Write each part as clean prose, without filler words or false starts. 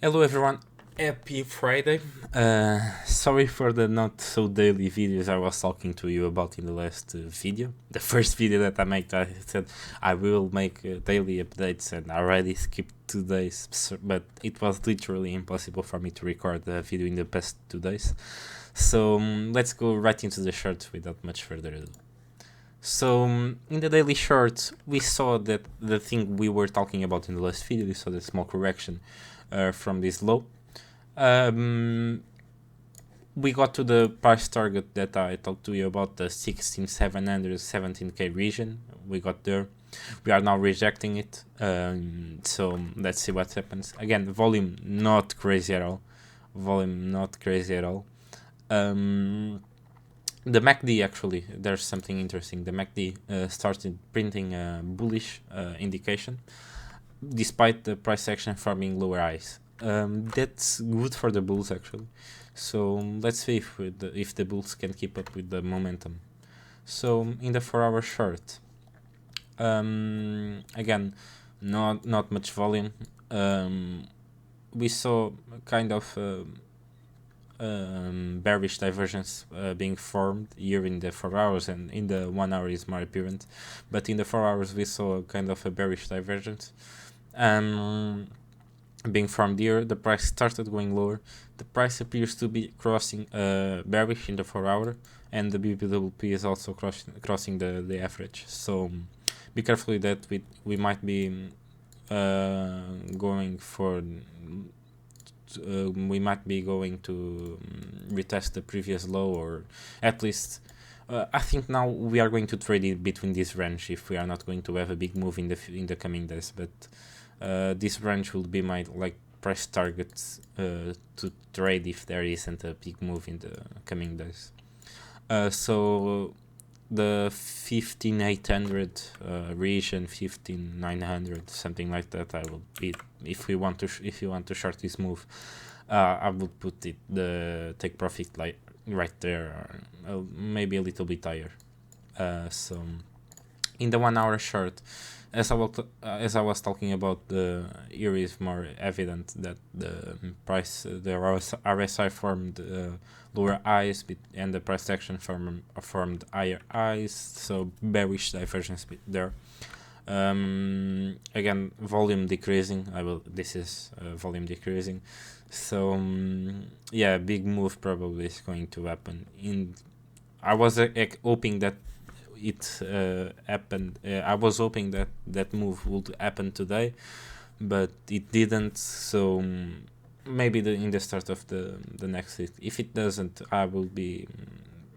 Hello everyone, happy Friday. Sorry for the not so daily videos I was talking to you about in the last video. The first video that I made, I said I will make daily updates and I already skipped 2 days, but it was literally impossible for me to record the video in the past 2 days. So let's go right into the shorts without much further ado. So in the daily shorts, we saw that the thing we were talking about in the last video, we saw the small correction from this low. We got to the price target that I talked to you about, the 16,700, 17k region. We got there. We are now rejecting it. So let's see what happens. Again, volume not crazy at all. The MACD actually, there's something interesting. The MACD started printing a bullish indication despite the price action forming lower highs. That's good for the bulls actually. So let's see if the bulls can keep up with the momentum. So in the 4-hour short, again, not much volume. We saw kind of bearish divergence being formed here in the 4 hours, and in the 1 hour is more apparent, but in the 4 hours we saw kind of a bearish divergence being formed here. The price started going lower. The price appears to be crossing bearish in the 4 hour, and the BPWP is also crossing the average. So be careful with that. We might be going for we might be going to retest the previous low, or at least I think now we are going to trade it between this range if we are not going to have a big move in the coming days. But this range will be my price targets to trade if there isn't a big move in the coming days. So the 15,800 region, 15,900, something like that. I will be if you want to short this move. I would put the take profit right there, maybe a little bit higher. So in the 1 hour short, as I was talking about, here is more evident that the price, the RSI formed lower highs, and the price action formed higher highs. So bearish divergence there. Again, volume decreasing. This is volume decreasing. So yeah, big move probably is going to happen. I was hoping that it happened. I was hoping that move would happen today, but it didn't. So maybe in the start of the next week. If it doesn't, I will be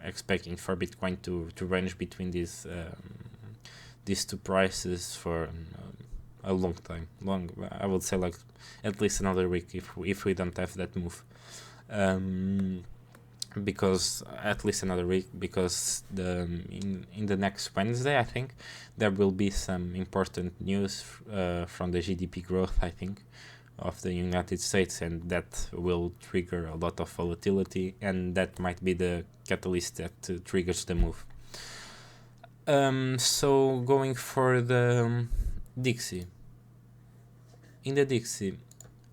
expecting for Bitcoin to range between these two prices for a long time. I would say at least another week if we don't have that move. Because at least another week, because in the next Wednesday, I think there will be some important news from the GDP growth, I think, of the United States, and that will trigger a lot of volatility, and that might be the catalyst that triggers the move. So going for the Dixie. In the Dixie,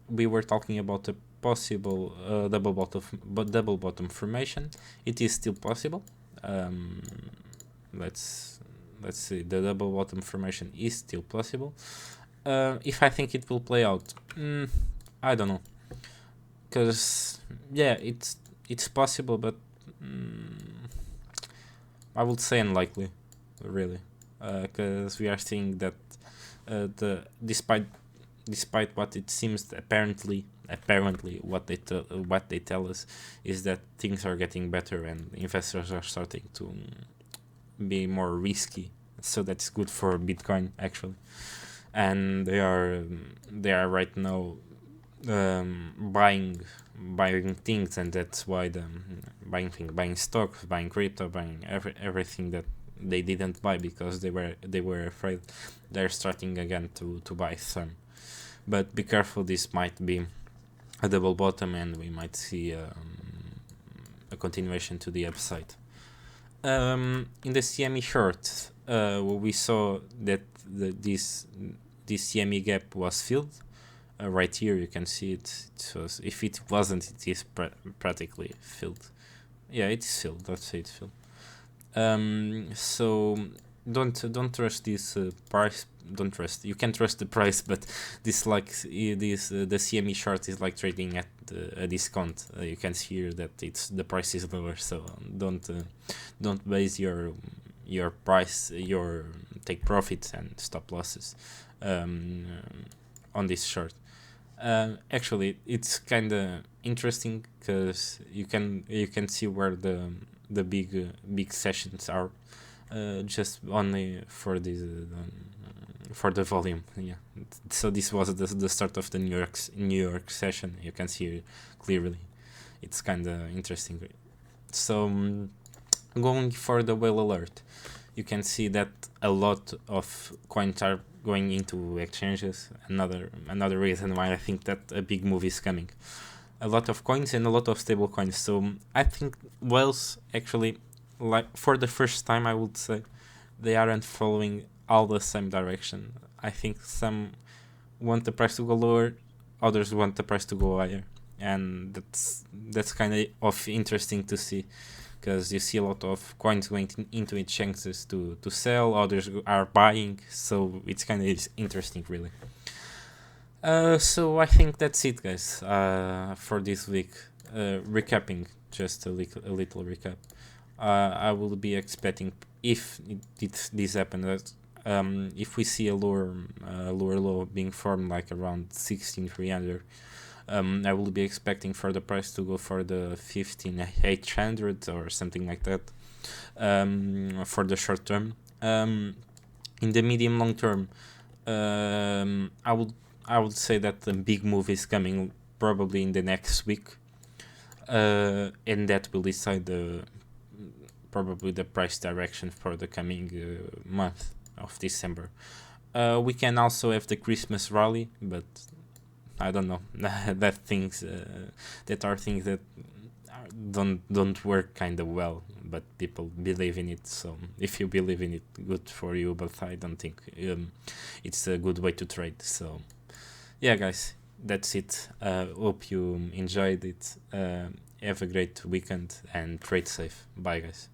we were talking about the possible double bottom formation. It is still possible. Let's see. The double bottom formation is still possible. If I think it will play out, I don't know. Because yeah, it's possible, but I would say unlikely, really. Because we are seeing that despite what it seems, apparently what they tell us is that things are getting better and investors are starting to be more risky. So that's good for Bitcoin actually, and they are right now buying things, and that's why buying stocks, buying crypto, buying everything that they didn't buy because they were afraid. They're starting again to buy some. But be careful, this might be a double bottom and we might see a continuation to the upside. In the CME short, we saw that this CME gap was filled. right here you can see it. If it wasn't, it is practically filled. Yeah, it's filled. Let's say it's filled. So don't trust this price. Don't trust. You can trust the price, but this the CME short is like trading at a discount. You can see here that the price is lower. So don't base your price, your take profits and stop losses um, on this short. Actually, it's kind of interesting because you can see where the big sessions are, just only for the volume. Yeah. So this was the start of the New York session. You can see clearly. It's kind of interesting. So going for the whale alert, you can see that a lot of coins are going into exchanges. Another reason why I think that a big move is coming. A lot of coins and a lot of stable coins. So I think whales actually, like for the first time, I would say, they aren't following all the same direction. I think some want the price to go lower, others want the price to go higher, and that's kind of interesting to see, because you see a lot of coins going into exchanges to sell, others are buying, so it's kind of interesting, really. So I think that's it, guys, for this week. Recapping, just a little recap. I will be expecting, if this happens, if we see a lower low being formed like around 16,300, I will be expecting for the price to go for the 15,800 or something like that, for the short term. In the medium long term, I would say that the big move is coming probably in the next week, and that will decide probably the price direction for the coming month of December. We can also have the Christmas rally, but I don't know. That are things that don't work kind of well, but people believe in it. So if you believe in it, good for you. But I don't think it's a good way to trade. So yeah, guys, that's it. Hope you enjoyed it. Have a great weekend and trade safe. Bye, guys.